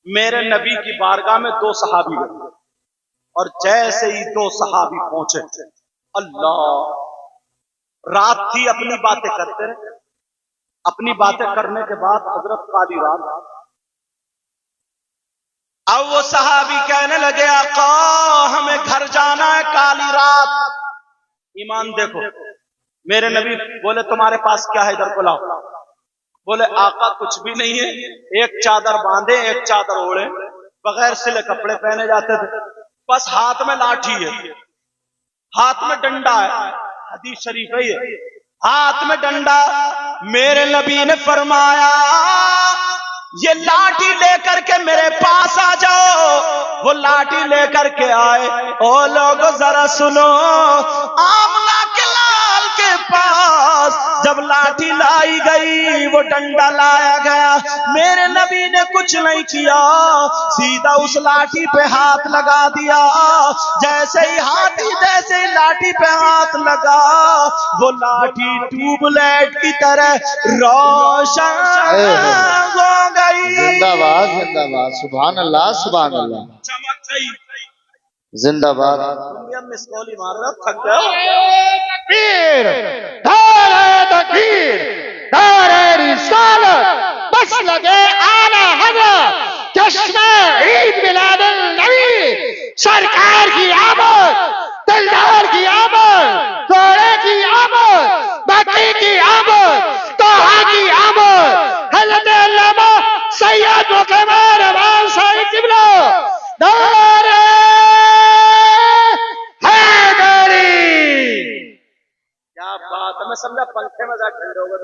میرے نبی کی بارگاہ میں دو صحابی گئے اور جیسے ہی دو صحابی پہنچے، اللہ، رات تھی، اپنی باتیں کرتے رہے۔ اپنی باتیں کرنے کے بعد حضرت کالی رات، اب وہ صحابی کہنے لگے آقا ہمیں گھر جانا ہے، کالی رات۔ ایمان دیکھو، میرے نبی بولے تمہارے پاس کیا ہے، ادھر کو لاؤ۔ بولے آقا کچھ بھی نہیں ہے، ایک چادر باندھے، ایک چادر اوڑے، بغیر سلے کپڑے پہنے جاتے تھے، بس ہاتھ میں لاٹھی ہے، ہاتھ میں ڈنڈا ہے، حدیث شریف ہے یہ، ہاتھ میں ڈنڈا۔ میرے نبی نے فرمایا یہ لاٹھی لے کر کے میرے پاس آ جاؤ۔ وہ لاٹھی لے کر کے آئے۔ او لوگو ذرا سنو، آمنہ کے لال کے پاس جب لاٹھی لائی گئی، وہ ڈنڈا لایا گیا، میرے نبی نے کچھ نہیں کیا، سیدھا اس لاٹھی پہ ہاتھ لگا دیا۔ جیسے ہی لاٹھی پہ ہاتھ لگا، وہ لاٹھی ٹیوب لائٹ کی طرح روشن ہو گئی۔ زندہ باد، زندہ باد، سبحان اللہ، سبحان اللہ، چمک گئی۔ زندہ باد۔ مس کال ہی مار رہا، تھک گیا۔ تکبیر، نعرہ تکبیر، نعرہ رسالت، بس لگے اعلیٰ حضرت، جشن عید میلاد النبی، سرکار کی آمد، دلدار کی آمد، گھوڑے کی آمد، بکری کی آمد، توحا کی آمد، حضرت علامہ سید مقدمہ رحمان صاحب قبلہ، نعرہ کیا بات ہے، میں سمجھا پنکھے میں جا ٹھنڈے ہو گئے۔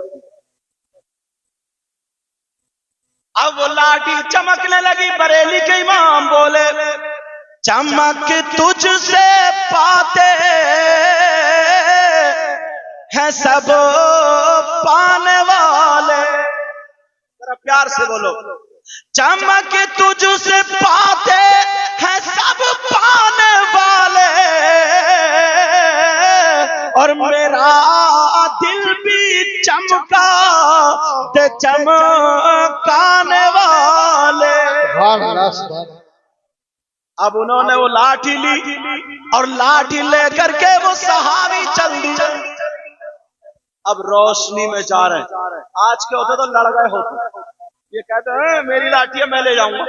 اب وہ لاٹھی چمکنے لگی۔ بریلی کے امام بولے چمک تجھ سے پاتے ہیں سب پانے والے، ذرا پیار سے بولو، چمک تجھ سے پاتے ہیں سب پانے والے، اور میرا دل بھی چمکا دے چمکانے والے۔ سبحان اللہ، سبحان اللہ۔ اب انہوں نے وہ لاٹھی لی اور لاٹھی لے کر کے وہ صحابی چل دیے۔ اب روشنی میں جا رہے ہیں، آج کے ہوتے تو لڑ گئے ہوتے، یہ کہتے ہیں میری لاٹھی ہے میں لے جاؤں گا،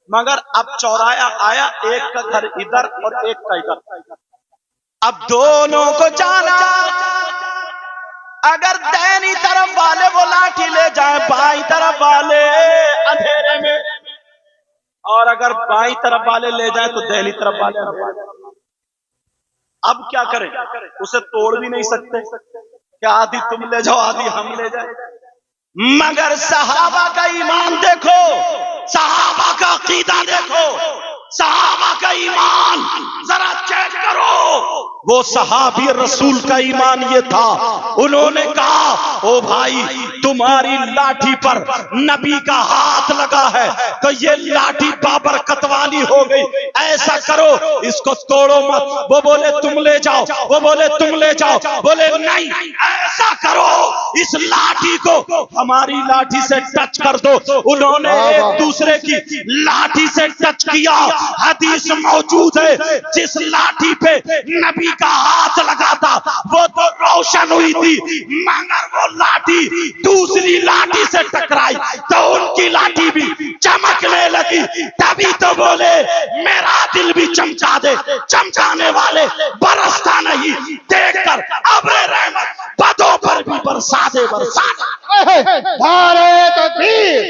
مگر اب چورایا آیا، ایک کا گھر ادھر اور ایک کا ادھر، اب دونوں کو جانا، اگر دینی طرف والے وہ لاٹھی لے جائیں، بائیں طرف والے اندھیرے میں، اور اگر بائیں طرف والے لے جائیں تو دینی طرف والے اندھیرے میں۔ اب کیا کریں، اسے توڑ بھی نہیں سکتے کہ آدھی تم لے جاؤ آدھی ہم لے جائیں، مگر صحابہ کا ایمان دیکھو، صحابہ کا عقیدہ دیکھو، صحابہ کا ایمان ذرا چیک کرو۔ وہ صحابی رسول کا ایمان یہ تھا، انہوں نے کہا او بھائی تمہاری لاٹھی پر نبی کا ہاتھ لگا ہے تو یہ لاٹھی بابرکت والی ہو گئی، ایسا کرو اس کو توڑو مت۔ وہ بولے تم لے جاؤ، وہ بولے تم لے جاؤ، بولے نہیں ایسا کرو اس لاٹھی کو ہماری لاٹھی سے ٹچ کر دو۔ انہوں نے ایک دوسرے کی لاٹھی سے ٹچ کیا۔ حدیث موجود ہے جس لاٹھی پہ نبی کا ہاتھ لگا تھا وہ تو روشن ہوئی تھی، مگر وہ لاٹھی دوسری لاٹھی سے ٹکرائی تو ان کی لاٹھی بھی چمکنے لگی۔ تبھی تو بولے میرا دل بھی چمکا دے، چمکانے والے برستا نہیں، دیکھ کر ابر رحمت بدوں پر بھی برسا دے، برسا دے۔ نعرہ تکبیر،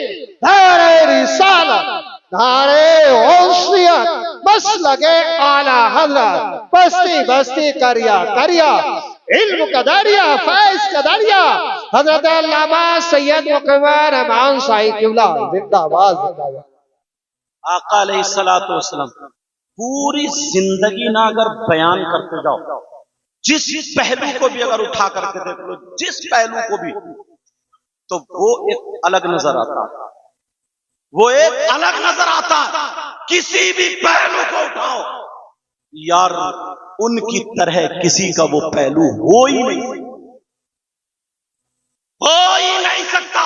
نعرہ رسالت، نعرہ غوثیت، بس لگے اعلیٰ حضرت، بستی بستی کریا کریا، علم کا دریا، فیض کا دریا، حضرت علامہ سید مقدمہ رحمان صاحب قبلہ، زندہ باد، زندہ باد۔ آقا علیہ الصلوۃ والسلام پوری زندگی نہ اگر بیان کرتے جاؤ، جس پہلو کو بھی اگر اٹھا کر کے دیکھ لو، جس پہلو کو بھی، تو وہ ایک الگ نظر آتا، وہ ایک الگ نظر آتا۔ کسی بھی پہلو کو اٹھاؤ یار ان کی طرح کسی کا وہ پہلو ہو ہی نہیں سکتا۔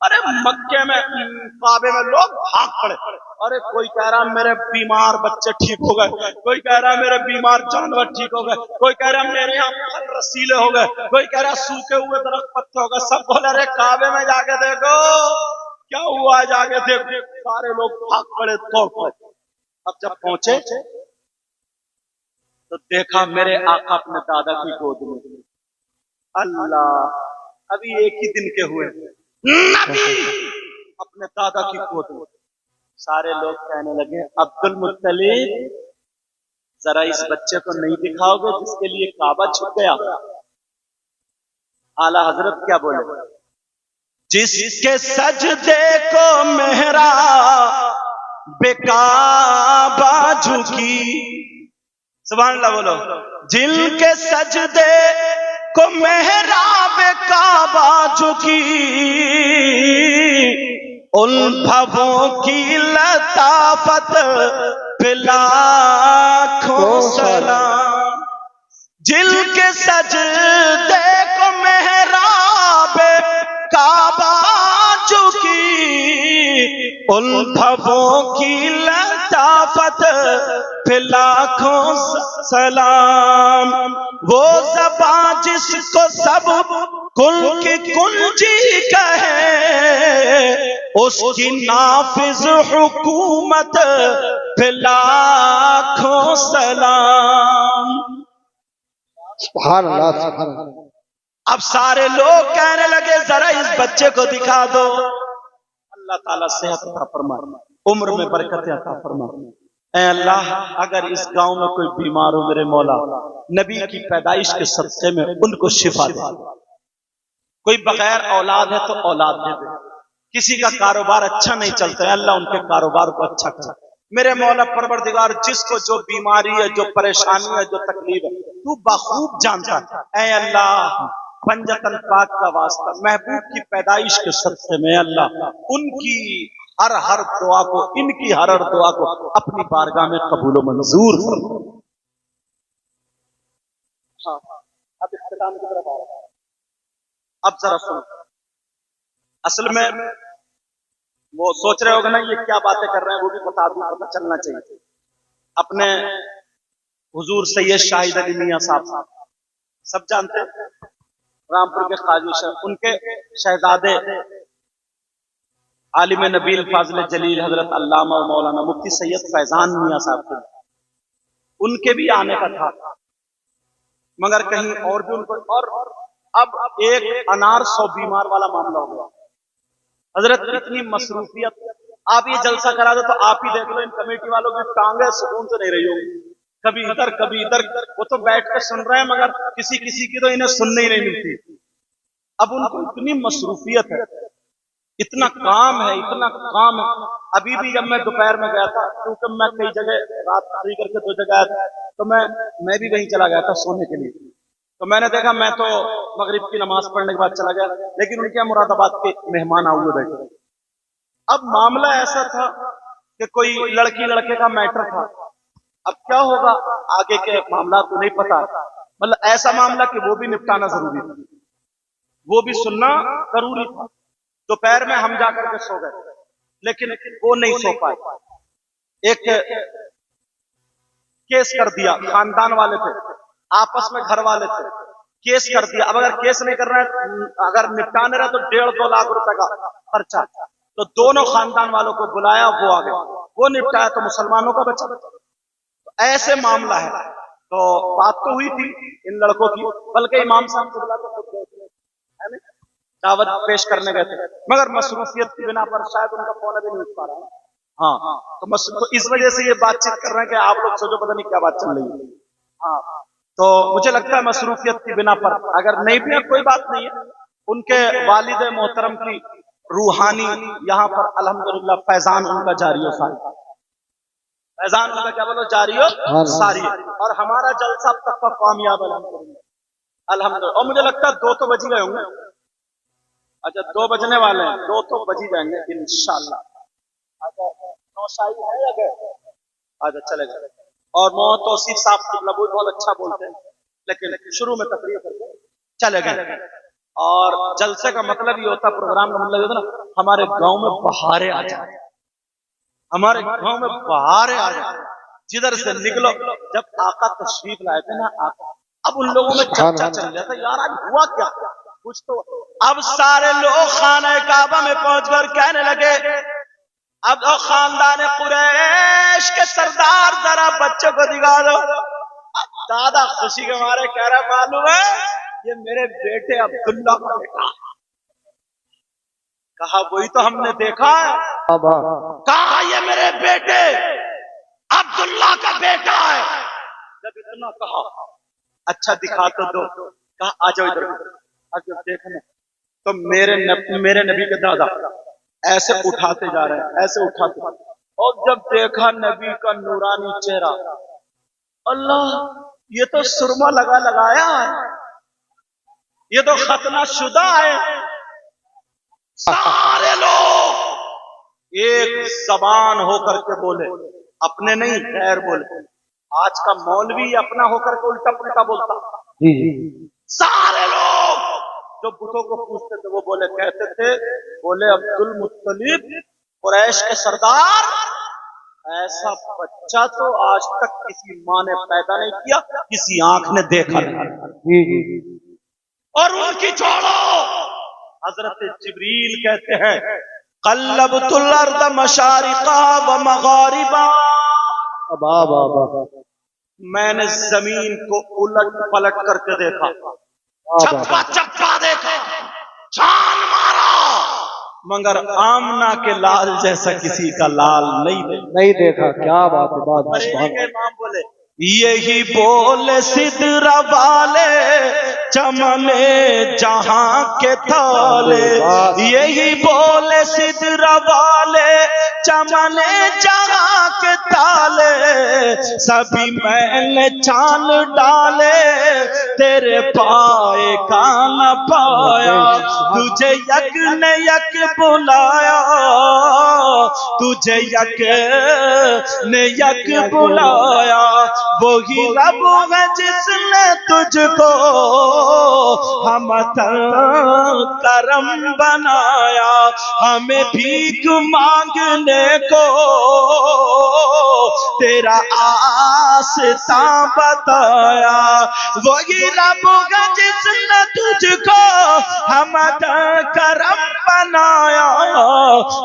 ارے مکے میں کعبے میں لوگ بھاگ پڑے. ارے کوئی کہہ رہا میرے بیمار بچے ٹھیک ہو گئے, کوئی کہہ رہا میرے بیمار جانور ٹھیک ہو گئے, کوئی کہہ رہا میرے یہاں پھل رسیلے ہو گئے, کوئی کہہ رہا سوکھے ہوئے درخت پتے ہو گئے. سب بولے ارے کعبے میں جا کے دیکھو کیا ہوا, جا کے دیکھو. سارے لوگ بھاگ پڑے, دوڑ پڑے. اب جب پہنچے تو دیکھا میرے آقا اپنے دادا کی گود میں. اللہ, ابھی ایک ہی دن کے ہوئے نبی اپنے دادا کی گود میں. سارے لوگ کہنے لگے عبد المطلب ذرا اس بچے کو نہیں دکھاؤ گے جس کے لیے کعبہ چھپ گیا. اعلی حضرت کیا بولے, جس کے سجدے کو محراب کعبہ جھکی. سبحان اللہ بولو. جن کے سجدے کو محراب کعبہ جھکی ان بھووں کی لطافت پہ لاکھوں سلام. جن کے سجدے کو محراب کعبہ جھکی ان بھووں کی لطافت پہ لاکھوں سلام. وہ زبان جس کو سب کل کی کنجی کہے اس کی نافذ حکومت پہ لاکھوں سلام. سبحان اللہ, سبحان اللہ. اب سارے لوگ کہنے لگے ذرا اس بچے کو دکھا دو. اللہ تعالیٰ صحت عطا فرما, عمر میں برکت عطا فرما. اے اللہ اگر اس گاؤں میں کوئی بیمار ہو میرے مولا نبی کی پیدائش کے صدقے میں ان کو شفا دے. کوئی بغیر اولاد ہے تو اولاد دے دے. کسی کا کاروبار اچھا نہیں چلتا ہے اللہ ان کے کاروبار کو اچھا کر. میرے مولا پروردگار جس کو جو بیماری ہے, جو پریشانی ہے, جو تکلیف ہے تو بخوب جانتا ہے. اے اللہ پنجتن پاک کا واسطہ محبوب کی پیدائش کے صدقے میں اللہ ان کی ہر دعا کو, ان کی ہر دعا کو اپنی بارگاہ میں قبول و منظور فرما. اب اختتام کی طرف آ رہا ہے. اب ذرا سنو, اصل میں وہ سوچ رہے ہوگا نا یہ کیا باتیں کر رہے ہیں, وہ بھی بتا دوں, پتہ چلنا چاہیے. اپنے حضور سید شاہد علی میاں صاحب سب جانتے ہیں, رامپور کے قاضی شاہ, ان کے شہزادے عالم نبیل فاضل جلیل حضرت علامہ و مولانا مفتی سید فیضان میاں صاحب تھے. ان کے بھی آنے کا تھا مگر کہیں اور بھی ان کو, اور اب ایک انار 100 بیمار والا معاملہ ہو گیا. حضرت اتنی مصروفیت, آپ یہ جلسہ کرا دو تو آپ ہی دیکھ لو ان کمیٹی والوں کی ٹانگیں سکون سے نہیں رہی ہوگی, کبھی ادھر کبھی ادھر. وہ تو بیٹھ کے سن رہے ہیں مگر کسی کی تو انہیں سننے ہی نہیں ملتی. اب ان کو اتنی مصروفیت ہے, اتنا کام ہے, اتنا کام ہے. ابھی بھی جب میں دوپہر میں گیا تھا, کیونکہ میں کئی جگہ رات کھڑی کر کے 2 جگہ آیا تھا, تو میں بھی وہیں چلا گیا تھا سونے کے لیے. تو میں نے دیکھا میں تو مغرب کی نماز پڑھنے کے بعد چلا گیا, لیکن ان کے مراد آباد کے مہمان آئے بیٹھے. اب معاملہ ایسا تھا کہ کوئی لڑکی لڑکے کا میٹر تھا. اب کیا ہوگا آگے کے معاملات کو نہیں پتا, مطلب ایسا معاملہ کہ وہ بھی نپٹانا ضروری تھا, وہ بھی سننا ضروری تھا. دوپہر میں ہم جا کر کے سو گئے لیکن وہ نہیں سو پائے. ایک کیس کر دیا, خاندان والے تھے, آپس میں گھر والے تھے, کیس کر دیا. اب اگر کیس نہیں کر رہے ہیں, اگر نپٹانے رہے تو 1.5-2 لاکھ روپے کا خرچہ. تو دونوں خاندان والوں کو بلایا, وہ آ گئے, وہ نپٹایا تو مسلمانوں کا بچا. ایسے معاملہ ہے. تو بات تو ہوئی تھی ان لڑکوں کی, بلکہ امام صاحب کو بلا کر دعوت پیش کرنے گئے تھے, مگر مصروفیت کی بنا پر شاید ان کا فون ابھی نہیں اٹھ پا رہا. ہاں تو اس وجہ سے یہ بات چیت کر رہے ہیں کہ آپ لوگ سوچو پتہ نہیں کیا بات چل رہی ہے. ہاں تو مجھے لگتا ہے مصروفیت کی بنا پر, اگر نہیں بھی ہے کوئی بات نہیں ہے. ان کے والد محترم کی روحانی یہاں پر الحمدللہ فیضان ان کا جاری و ساری, فیضان ان کا کیا بولو جاری و ساری, اور ہمارا جلسہ اب تک کا کامیاب الحمدللہ. اور مجھے لگتا ہے 2 تو بج گئے ہوں گے. اچھا 2 بجنے والے ہیں, 2 تو بج ہی جائیں گے انشاءاللہ. اچھا 9 شاہی ہے یا گئے؟ اچھا چلے گئے. اور موت توصیف صاحب کی لبود بہت اچھا بولتے ہیں لیکن شروع میں تقریر کرتے چلے گئے. اور جلسے کا مطلب یہ ہوتا، پروگرام کا مطلب یہ ہوتا نا ہمارے گاؤں میں بہاریں آ جائیں، ہمارے گاؤں میں بہاریں آ جائیں، جدھر سے نکلو۔ جب آقا تشریف لائے تھے نا آقا، اب ان لوگوں میں چرچا چل رہا تھا، یار آج ہوا کیا کچھ تو۔ اب سارے لوگ خانہ کعبہ میں پہنچ کر کہنے لگے، اب خاندان قریش کے سردار ذرا بچوں کو دکھا دو۔ دادا خوشی کے مارے کہہ رہا معلوم ہے یہ میرے بیٹے عبداللہ کا بیٹا۔ کہا وہی تو ہم نے دیکھا ہے۔ کہا یہ میرے بیٹے عبداللہ کا بیٹا ہے۔ جب اتنا کہا اچھا دکھا تو دو۔ کہا آ جاؤ ادھر۔ جب دیکھنے تو میرے نبی کے دادا ایسے اٹھاتے جا رہے ہیں، ایسے اٹھاتے، اور جب دیکھا نبی کا نورانی چہرہ، اللہ یہ تو سرما لگایا ہے، یہ تو ختنہ شدہ ہے۔ سارے لوگ ایک زبان ہو کر کے بولے، اپنے نہیں غیر بولے۔ آج کا مولوی اپنا ہو کر کے الٹا پلٹا بولتا۔ سارے لوگ جو بتوں کو پوچھتے تھے وہ بولے، کہتے تھے، بولے عبد المطلب قریش کے سردار، ایسا بچہ تو آج تک کسی ماں نے پیدا نہیں کیا، کسی آنکھ نے دیکھا نہیں۔ اور ان کی چھوڑو، حضرت جبریل کہتے ہیں قلبت الارض مشارقها ومغاربها، میں نے زمین کو الٹ پلٹ کر کے دیکھا، چپا چپا دیکھا، چھان مارا، مگر آمنہ کے لال جیسا کسی کا لال نہیں دیکھا۔ کیا بات ہے، بات بریلی کے امام بولے، یہی بولے سدرا والے چمنے جہاں کے تالے، یہی بولے سدرا والے چمنے جہاں کے تالے، سبھی میں نے چان ڈالے تیرے پائے کا نہ پایا، تجھے یک نے یک بلایا، تجھے یک نے یک بلایا، وہی رب ہے جس نے تجھ کو ہمت کرم بنایا، ہمیں بھیک مانگنے کو تیرا آستاں بتایا، وہی رب ہے جس نے تجھ کو ہمت کرم بنایا،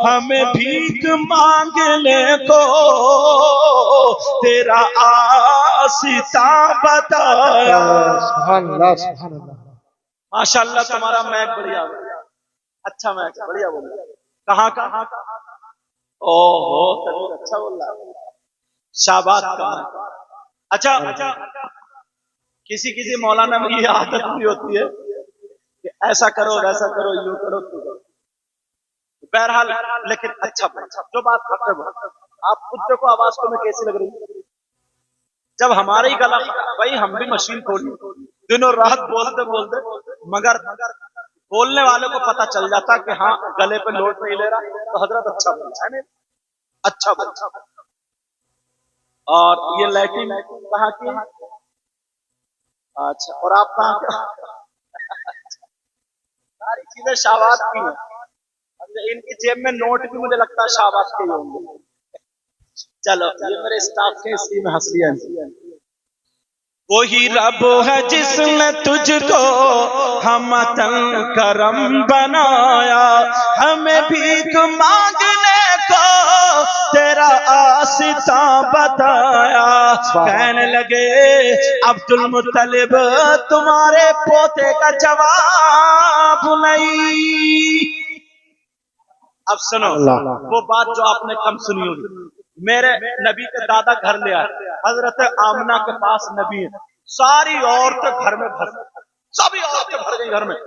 ہمیں بھیک مانگنے کو تیرا آستاں بتایا۔ سبحان اللہ، سبحان اللہ۔ ماشاءاللہ تمہارا میک بڑھیا، اچھا میک بڑھیا بولا۔ کہاں کہاں اچھا بول رہا ہے، شاباش کا۔ اچھا کسی مولانا میں یہ عادت بھی ہوتی ہے کہ ایسا کرو ویسا کرو، یوں کرو تو کرو۔ بہرحال لیکن اچھا جو بات کرتے ہو آپ خود دیکھو آواز کو میں کیسی لگ رہی ہے۔ جب ہمارے ہی گلا بھائی، ہم بھی مشین کھولی دن اور رات بولتے بولتے، مگر بولنے والے کو پتا چل جاتا کہ ہاں گلے پہ لوٹ نہیں لے رہا، تو حضرت اچھا بولتا ہے، اچھا بولتا۔ اور یہ لیٹن کہاں کی؟ اچھا، اور آپ کہاں کے؟ ساری چیزیں شہباز کی ہیں، ان کی جیب میں نوٹ بھی مجھے لگتا ہے شہباز کے ہی ہوں گے۔ چلو یہ میرے اسٹاف کے اسی میں ہنس لیا۔ وہی رب ہے جس نے تجھ کو ہمت کرم بنایا، ہمیں بھیک مانگنے کو تیرا آستاں بتایا۔ کہنے لگے عبد المطلب تمہارے پوتے کا جواب نہیں۔ اب سنو وہ بات جو آپ نے کم سنی ہوگی، میرے نبی کے دادا گھر لے آئے، حضرت آمنہ کے پاس نبی ہے، ساری عورتیں گھر میں بھر، سبھی عورتیں بھر گئی گھر میں۔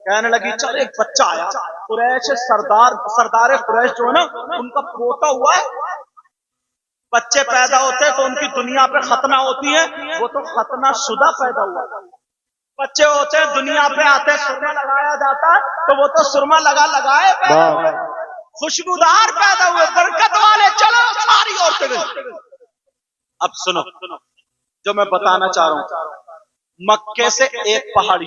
کہنے لگی چل ایک بچہ آیا، قریش سردار قریش جو ہے نا ان کا پوتا ہوا ہے، بچے پیدا ہوتے تو ان کی دنیا پہ ختنہ ہوتی ہے، وہ تو ختنہ شدہ پیدا ہوا، بچے ہوتے ہیں دنیا پہ آتے سرما لگایا جاتا ہے، تو وہ تو سرما لگائے پیدا ہوئے، خوشبودار پیدا ہوئے، برکت والے، چلو ساری عورتیں گئی۔ اب سنو جو میں بتانا چاہ رہا ہوں، مکے سے ایک پہاڑی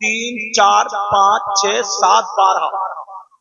3, 4, 5, 6, 7,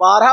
12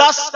10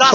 10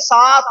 7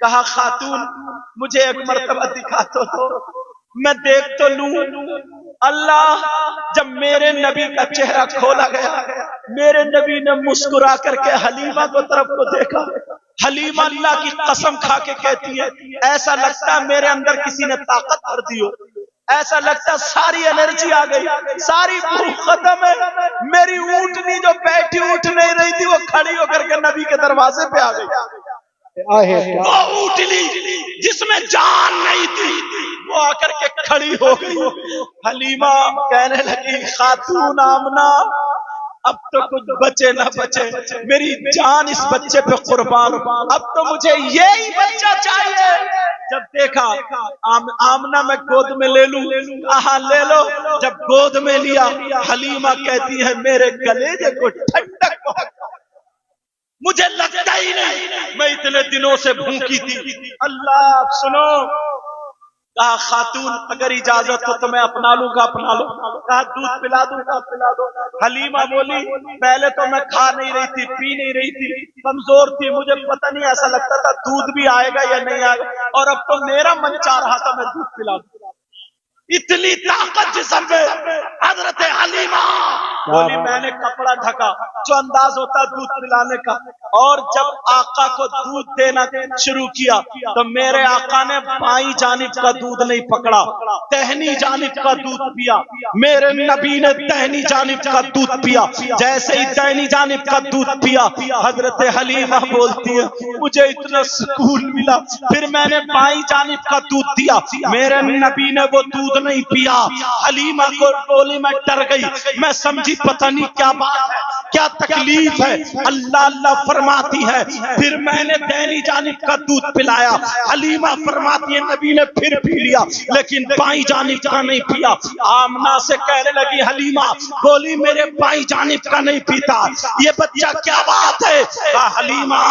کہا خاتون مجھے ایک مرتبہ دکھا تو میں دیکھ تو لوں۔ اللہ جب میرے نبی کا چہرہ کھولا گیا، میرے نبی نے مسکرا کر کے حلیمہ کو طرف کو دیکھا۔ حلیمہ اللہ کی قسم کھا کے کہتی ہے ایسا لگتا ہے میرے اندر کسی نے طاقت بھر دی ہو، ایسا لگتا ہے ساری انرجی آ گئی، ساری بھوک ختم ہے۔ میری اونٹنی جو بیٹھی اٹھ نہیں رہی تھی وہ کھڑی ہو کر کے نبی کے دروازے پہ آ گئی۔ وہ اونٹنی جس میں جان نہیں تھی وہ آ کر کے کھڑی ہو گئی۔ حلیمہ کہنے لگی خاتون آمنہ اب تو کچھ بچے نہ بچے، میری جان اس بچے پہ قربان، اب تو مجھے یہی بچہ چاہیے۔ جب دیکھا آمنہ میں گود میں لے لوں، کہاں لے لو۔ جب گود میں لیا حلیمہ کہتی ہے میرے کلیجے کو ٹھنڈک پہنچ، مجھے لگتا ہی نہیں میں اتنے دنوں سے بھوکی تھی۔ اللہ سنو، کہا خاتون اگر اجازت ہو تو میں اپنا لوں گا، اپنا لو۔ کہا دودھ پلا دوں گا، پلا دو۔ حلیمہ بولی پہلے تو میں کھا نہیں رہی تھی، پی نہیں رہی تھی، کمزور تھی، مجھے پتہ نہیں ایسا لگتا تھا دودھ بھی آئے گا یا نہیں آئے گا، اور اب تو میرا من چاہ رہا تھا میں دودھ پلا دوں۔ اتنی طاقت جسم میں حضرت حلیمہ بولی میں نے کپڑا ڈھکا، جو انداز ہوتا ہے دودھ پلانے کا، اور جب آقا کو دودھ دینا شروع کیا تو میرے آقا نے بائیں جانب کا دودھ نہیں پکڑا، دہنی جانب کا دودھ پیا۔ میرے نبی نے دہنی جانب کا دودھ پیا، جیسے ہی دہنی جانب کا دودھ پیا حضرت حلیمہ بولتی ہے مجھے اتنا سکون ملا، پھر میں نے بائیں جانب کا دودھ دیا، میرے نبی نے وہ دودھ نہیں پیا۔ حلیمہ کو بولی میں ڈر گئی، میں سمجھی پتہ نہیں کیا بات ہے، کیا تکلیف ہے۔ اللہ اللہ فرماتی ہے پھر میں نے دہنی جانب کا دودھ پلایا۔ حلیمہ فرماتی ہے نبی نے پھر پی لیا لیکن بائیں جانب کا نہیں پیا۔ آمنہ سے کہنے لگی حلیمہ بولی میرے بائیں جانب کا نہیں پیتا، یہ بچہ کیا بات ہے؟ کہا حلیمہ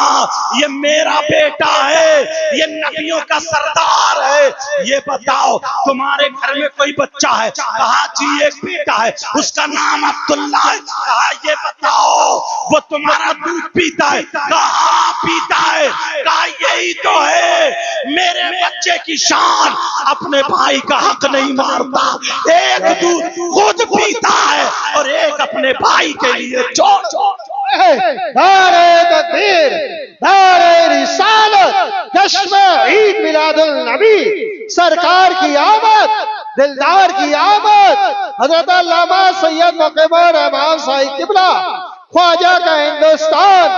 یہ میرا بیٹا ہے، یہ نبیوں کا سردار ہے، یہ بتاؤ تمہارے گھر میں کوئی بچہ ہے؟ کہا جی ایک بیٹا ہے، اس کا نام عبداللہ ہے۔ کہا یہ بتاؤ وہ تمہارا دودھ پیتا ہے؟ کہا پیتا ہے۔ کہا یہی تو ہے میرے بچے کی شان، اپنے بھائی کا حق نہیں مارتا، ایک دودھ خود پیتا ہے اور ایک اپنے بھائی کے لیے چھوڑ۔ نعرہ تکبیر، نعرہ رسالت، جشن عید میلاد النبی، سرکار کی آمد، دلدار کی آمد، حضرت علامہ سید مقیم الرحمان صاحب قبلہ، خواجہ کا ہندوستان،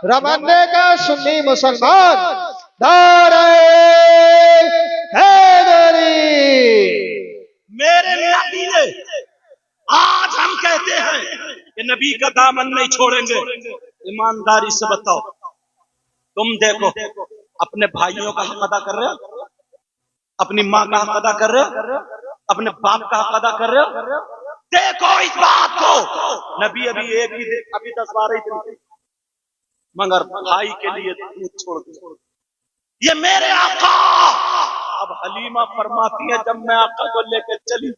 رمانے کا سنی مسلمان، نعرہ حیدری۔ میرے نبی نے آج ہم کہتے ہیں کہ نبی کا دامن نہیں چھوڑیں گے۔ ایمانداری سے بتاؤ تم دیکھو اپنے بھائیوں کا حق ادا کر رہے ہو، اپنی ماں کا حق ادا کر رہے ہو، اپنے باپ کا حق ادا کر رہے ہو؟ دیکھو اس بات کو، نبی ابھی 10-12 ہی دن مگر بھائی کے لیے دودھ چھوڑ دو، یہ میرے آقا۔ اب حلیمہ فرماتی ہے جب میں آقا کو لے کے چلی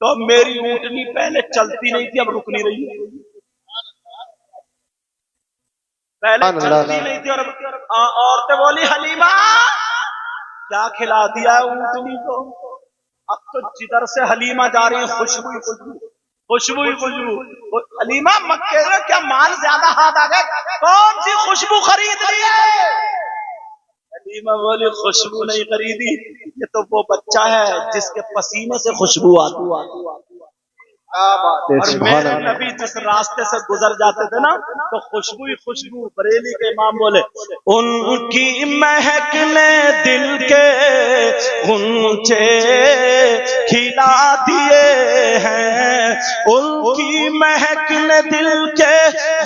تو میری اونٹنی پہلے چلتی نہیں تھی، اب رک نہیں رہی ہے، پہلے چلتی نہیں تھی اور عورتیں بولی حلیمہ کیا کھلا دیا ہے اونٹنی کو؟ اب تو جدھر سے حلیمہ جا رہی ہیں خوشبو ہی خوشبو، خوشبو ہی خوشبو۔ حلیمہ مکے میں کیا مال زیادہ ہاتھ آ گئے، کون سی خوشبو خرید لی ہے؟ حلیمہ بولی خوشبو نہیں خریدی، یہ تو وہ بچہ ہے جس کے پسینے سے خوشبو آتی۔ اور میرے نبی جس راستے سے گزر جاتے تھے نا تو خوشبو ہی خوشبو۔ بریلی کے امام بولے ان کی مہک نے دل کے غنچے کھلا دیے ہیں، ان کی مہک نے دل کے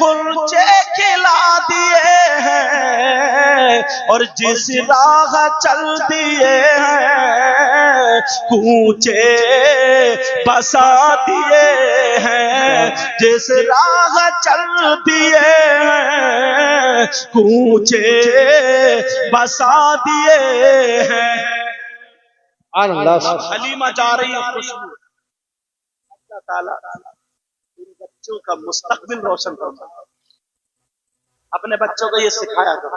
غنچے کھلا دیے ہیں، اور جس راہ چل دیے ہیں کوچے بسا دیے ہیں، جس راہ چل دیے ہیں کوچے بسا دیے ہیں۔ حلیمہ جا رہی ہے خوشبو، اللہ تعالیٰ ان بچوں کا مستقبل روشن کرتا، اپنے بچوں کو یہ سکھایا کرو